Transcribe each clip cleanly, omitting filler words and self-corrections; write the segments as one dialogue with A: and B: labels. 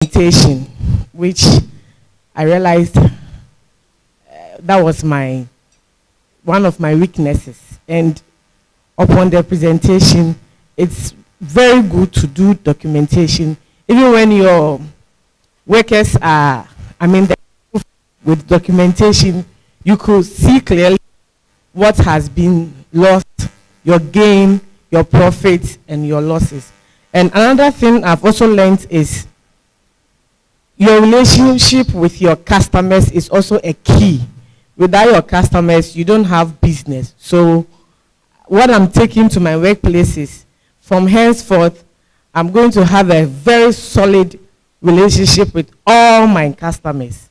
A: documentation, which I realized that was one of my weaknesses. And upon the presentation, it's very good to do documentation, even when your workers are, with documentation, you could see clearly what has been lost, your gain, your profits, and your losses. And another thing I've also learned is your relationship with your customers is also a key. Without your customers, you don't have business. So what I'm taking to my workplace is, from henceforth, I'm going to have a very solid relationship with all my customers.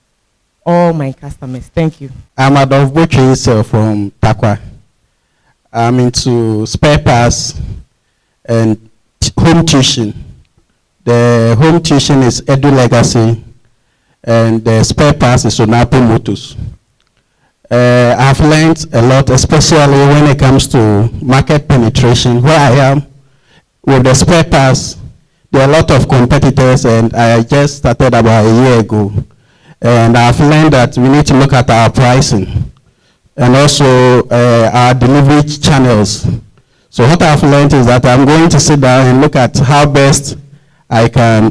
A: All my customers. Thank you.
B: I'm Adolf Boche from Takwa. I'm into spare parts and home tuition. The home tuition is Edu Legacy, and the spare parts is Onapo Motors. I've learned a lot, especially when it comes to market penetration. Where I am with the spare parts, there are a lot of competitors, and I just started about a year ago. And I've learned that we need to look at our pricing and also our delivery channels. So what I've learned is that I'm going to sit down and look at how best I can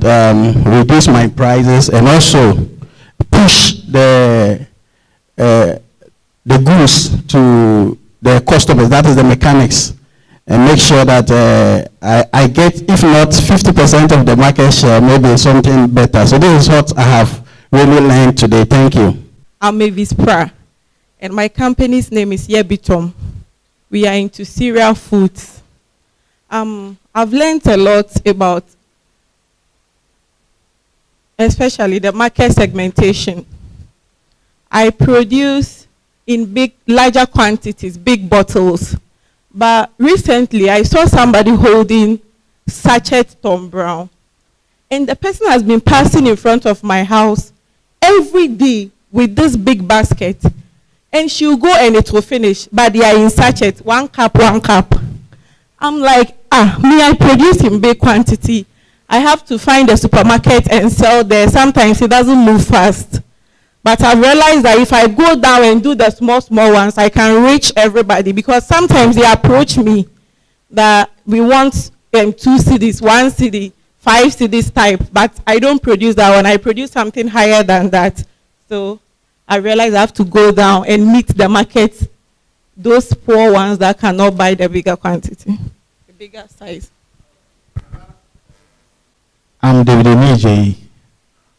B: reduce my prices and also push the goods to the customers, that is the mechanics, and make sure that I get, if not 50% of the market share, maybe something better. So this is what I have really learned today. Thank you.
C: I'm Mavis Pra, and my company's name is Yebitom. We are into cereal foods. I've learned a lot about, especially the market segmentation. I produce in larger quantities, big bottles. But recently, I saw somebody holding sachet Tom Brown. And the person has been passing in front of my house every day with this big basket. And she'll go and it will finish, but they are in sachet, 1 cup, 1 cup. I'm like, me, I produce in big quantity. I have to find a supermarket and sell there. Sometimes it doesn't move fast. But I realized that if I go down and do the small ones, I can reach everybody, because sometimes they approach me that we want 2 CDs, 1 CD, 5 CDs type, but I don't produce that one. I produce something higher than that. So I realized I have to go down and meet the market, those poor ones that cannot buy the bigger quantity, the bigger size.
D: I'm David Emije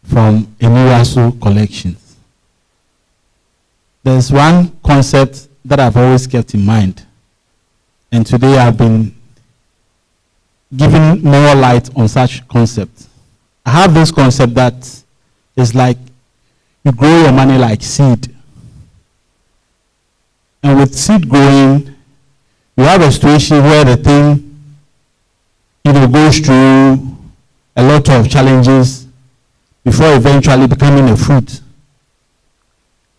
D: from Eniwasu Collections. There's one concept that I've always kept in mind, and today I've been giving more light on such concepts. I have this concept that is like you grow your money like seed. And with seed growing, you have a situation where the thing goes through a lot of challenges before eventually becoming a fruit.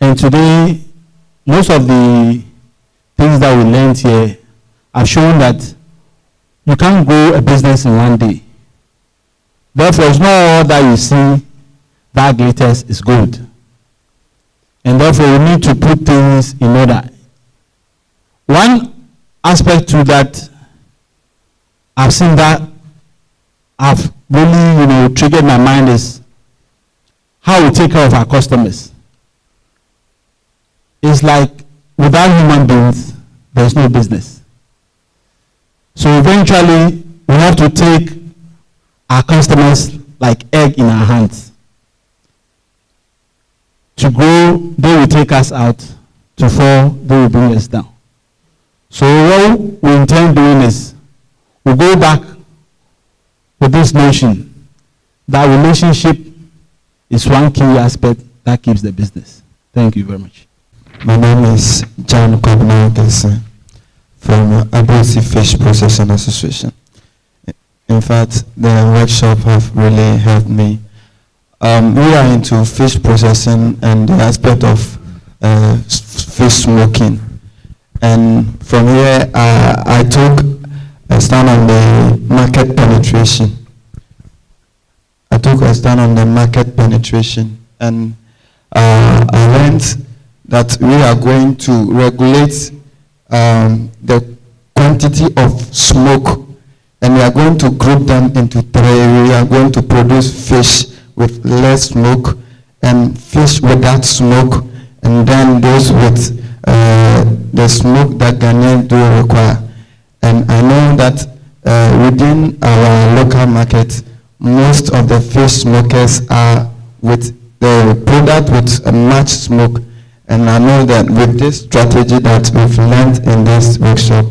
D: And today, most of the things that we learned here have shown that you can't grow a business in one day. Therefore, it's not all that you see that glitters is gold. And therefore, we need to put things in order. One aspect to that, I've seen that I've really, triggered my mind is how we take care of our customers. It's like without human beings, there's no business. So eventually, we have to take our customers like egg in our hands. To grow, they will take us out. To fall, they will bring us down. So what we intend doing is, we go back with this notion that relationship is one key aspect that keeps the business. Thank you very much.
E: My name is John Kobna from Abusi Fish Processing Association. In fact, the workshop have really helped me. We are into fish processing and the aspect of fish smoking. And from here, I took a stand on the market penetration. I took a stand on the market penetration, and I learned that we are going to regulate the quantity of smoke, and we are going to group them into three. We are going to produce fish with less smoke and fish without smoke, and then those with the smoke that Ghanaians do require. And I know that within our local market, most of the fish smokers are with the product with much smoke. And I know that with this strategy that we've learned in this workshop,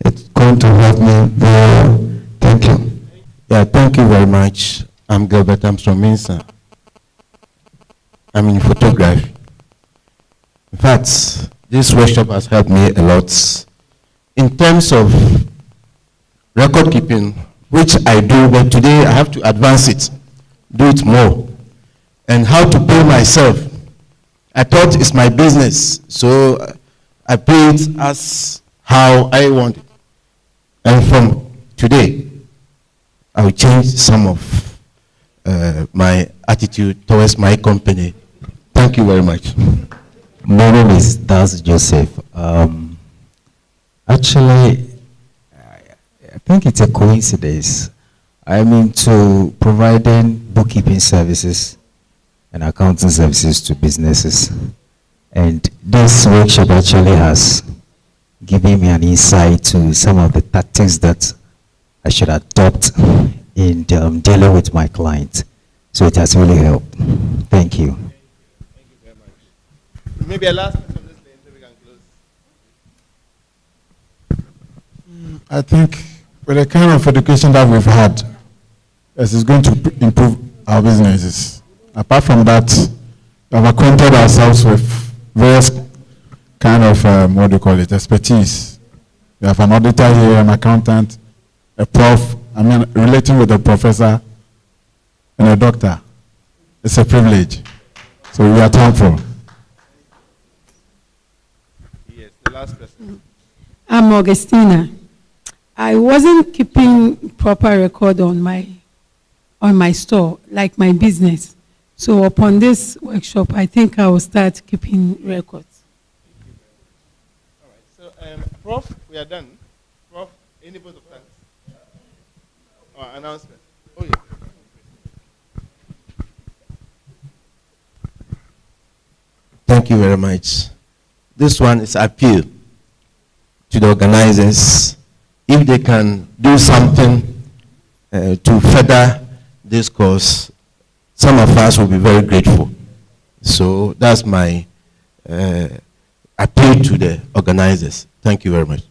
E: it's going to help me very well. Thank you.
B: Yeah, thank you very much. I'm Gilbert. I'm from Minsa. I'm in photography. In fact, this workshop has helped me a lot in terms of record keeping, which I do, but today I have to advance it, do it more, and how to pay myself. I thought it's my business, so I pay it as how I want it. And from today, I will change some of my attitude towards my company. Thank you very much.
F: My name is Das Joseph. Actually, I think it's a coincidence. I'm into providing bookkeeping services and accounting services to businesses. And this workshop actually has given me an insight to some of the tactics that I should adopt in dealing with my clients. So it has really helped. Thank you.
G: Thank you very much. Maybe a last question on this lane so we can close.
D: I think with the kind of education that we've had, this is going to improve our businesses. Apart from that, we have acquainted ourselves with various kind of, what do you call it, expertise. We have an auditor here, an accountant, a prof, relating with a professor and a doctor. It's a privilege. So we are thankful.
G: Yes, the last person.
H: I'm Augustina. I wasn't keeping proper record on my store, like my business. So upon this workshop, I think I will start keeping records.
G: All right. So, Prof, we are done. Prof, any vote of thanks? Or announcement? Oh, yeah.
B: Thank you very much. This one is appeal to the organizers. If they can do something to further this course, some of us will be very grateful. So that's my appeal to the organizers. Thank you very much.